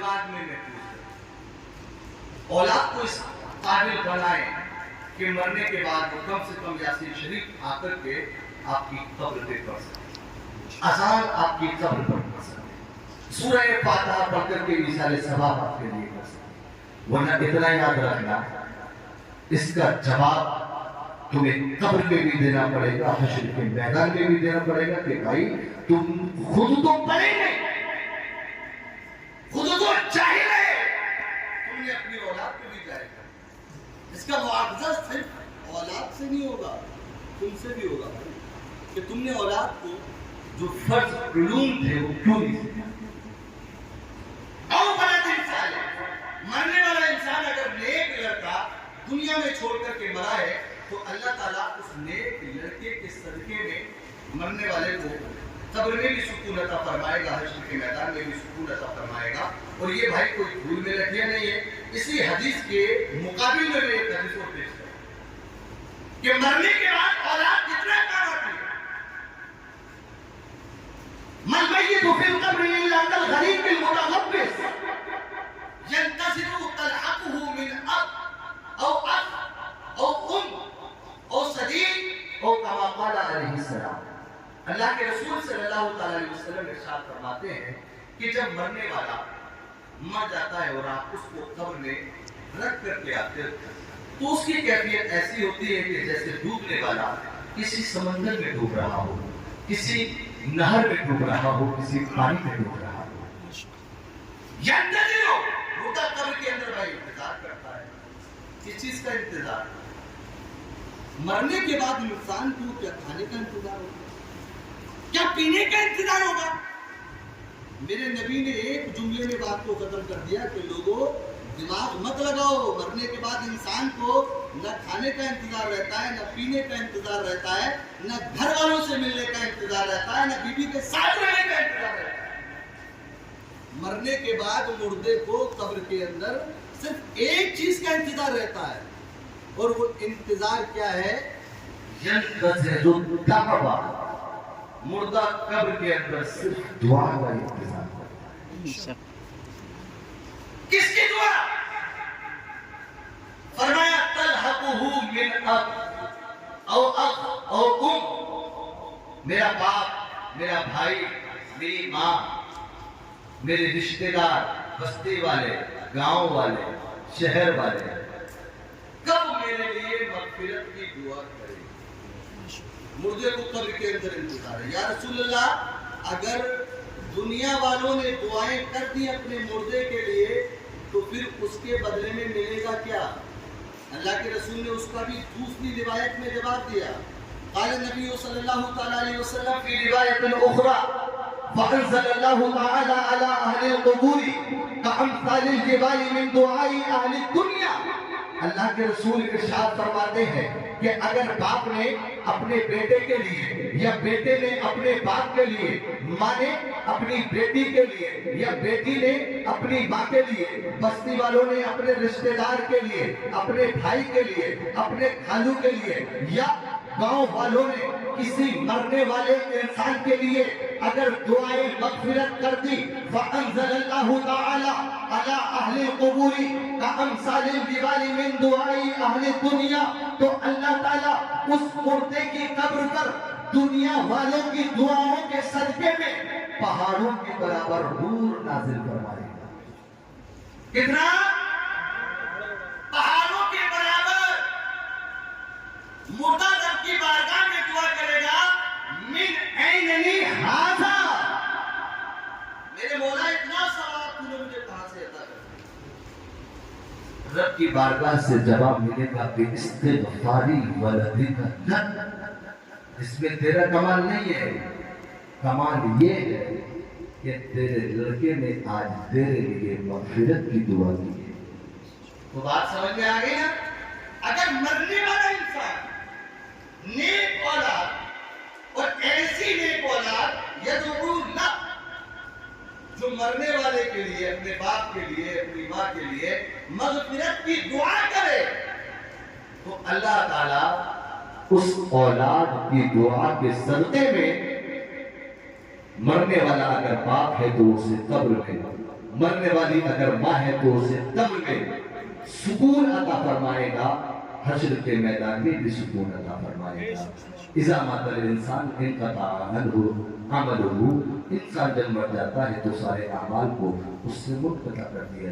दिमाग में महफूज करें, औलाद को इस काबिल बनाएं कि मरने के बाद वो कम से कम यासीन शरीफ आकर के आपकी कब्र पे पढ़ सके, अज़ान आपकी कब्र पर पढ़ सके, सूरह फातिहा पढ़ करके इसाले सवाब आपके लिए कर सके। वरना इतना याद रखना, इसका जवाब तुम्हें कब्र में भी देना पड़ेगा, हश्र के मैदान में भी देना पड़ेगा कि भाई तुम खुद तो पढ़े नहीं, खुद तो जाहिल है, तुमने अपनी औलाद को भी जाहिल कर। इसका मुआवजा सिर्फ औलाद से नहीं होगा, तुमसे भी होगा कि तुमने औलाद को जो फर्ज उलूम थे वो क्यों नहीं सीखा। मरने वाला इंसान अगर नेक लड़का दुनिया में छोड़ करके मरा है तो अल्लाह ताला उस नेक लड़के के सदके में मरने वाले को कब्र में भी सुकून अता फरमाएगा, हश्र के मैदान में भी सुकून अता फरमाएगा। और ये भाई कोई धूल में लठिया नहीं है। इसी हदीस के मुकाबिल में एक हदीस और पेश करूं कि मरने के बाद औलाद कितना काम आती है। मन मय्यितु फिल क़ब्रि इल्ला कल गरीब बिल मुतगब्बिस यंतज़िरु तलहक़ुहु मिन अब औ अख औ उम औ सदीक औ कमा क़ाल अलैहिस्सलाम। अल्लाह के रसूल सल्लल्लाहु अलैहि वसल्लम इरशाद फरमाते हैं कि जब मरने वाला मर जाता है और आप उसको कब्र में रख करके आते हो तो उसकी कैफियत ऐसी होती है कि जैसे डूबने वाला किसी समंदर में डूब रहा हो, किसी नहर में डूब रहा हो, किसी पानी में डूब रहा हो। मुर्दा कब्र के अंदर भाई इंतजार करता है। किस चीज का इंतजार? मरने के बाद इंसान को क्या खाने का इंतजार होगा, क्या पीने का इंतजार होगा? मेरे नबी ने एक जुमले में बात को खत्म कर दिया कि लोगों दिमाग मत लगाओ। मरने के बाद इंसान को न खाने का इंतजार रहता है, न पीने का इंतजार रहता है, न घर वालों से मिलने का इंतजार रहता है, न बीवी के साथ रहने का इंतजार रहता है। मरने के बाद मुर्दे को कब्र के अंदर सिर्फ एक चीज का इंतजार रहता है, और वो इंतजार क्या है? मुर्दा कब्र के अंदर सिर्फ दुआ का इंतजार करता है। किसकी दुआ? फरमाया तलहक़ुहु मिन अब औ अख औ उम। मेरा बाप, मेरा भाई, मेरी माँ, मेरे रिश्तेदार, बस्ती वाले, गांव वाले, शहर वाले कब मेरे लिए मग़फ़िरत की दुआ करें? मुर्दे को कब्र के अंदर इंतजार है। या रसूल अल्लाह, अगर दुनिया वालों ने दुआएं कर दी अपने मुर्दे के लिए तो फिर उसके बदले में मिलेगा क्या? अल्लाह के रसूल ने उसका भी दूसरी रिवायत में जवाब दिया। क़ाल नबी सल्लल्लाहु अलैहि वसल्लम फी रिवायतिन उख़रा फ़अंज़लल्लाहु तआला अला अहलिल क़ुबूरि कअम्सालिल जिबाली मिन दुआई अहलिद दुनिया। अल्लाह के रसूल इरशाद फरमाते हैं कि अगर बाप ने अपने बेटे के लिए या बेटे ने अपने बाप के लिए, माँ ने अपनी बेटी के लिए या बेटी ने अपनी माँ के लिए, बस्ती वालों ने अपने रिश्तेदार के लिए, अपने भाई के लिए, अपने खालू के लिए, या गांव वालों ने किसी मरने वाले इंसान के लिए अगर दुआएं मग़फ़िरत कर दी, फ़अंज़लल्लाहु तआला अला अहलिल क़ुबूरि कअम्सालिल जिबाली मिन दुआई अहलिद दुनिया, तो अल्लाह ताला उस मुर्दे की कब्र पर दुनिया वालों की दुआओं के सदके में पहाड़ों के बराबर नूर नाज़िल फरमाएगा। कितना? पहाड़ों के बराबर। मुर्दा रब की बारगाह में दुआ करेगा, मिन ऐननी हाज़ा, मेरे मौला इतना सवाब तूने मुझे कहां से अता कर? रब की बारगाह से जवाब मिलेगा कि इस्तिग़फ़ारी वलदिका लक। इसमें तेरा कमाल नहीं है, कमाल ये है कि तेरे लड़के ने आज तेरे लिए मग़फ़िरत की दुआ की है। तो बात समझ में आ गई ना? अगर मरने वाला इंसान नेक औलाद और ऐसी नेक औलाद यदुऊ लक, जो मरने वाले के लिए, अपने बाप के लिए, अपनी माँ के लिए मग़फ़िरत की दुआ करे, तो अल्लाह ताला उस औलाद की दुआ के सदक़े में मरने वाला अगर बाप है तो उसे कब्र में مرنے والی اگر ماں ہے تو اسے قبر میں سکون عطا فرمائے گا، حشر کے میدان میں بھی سکون عطا فرمائے گا۔ اذا مات الانسان انقطع عنہ عملہ، انسان جب مر جاتا ہے تو سارے اعمال کو اس سے منقطع کر دیا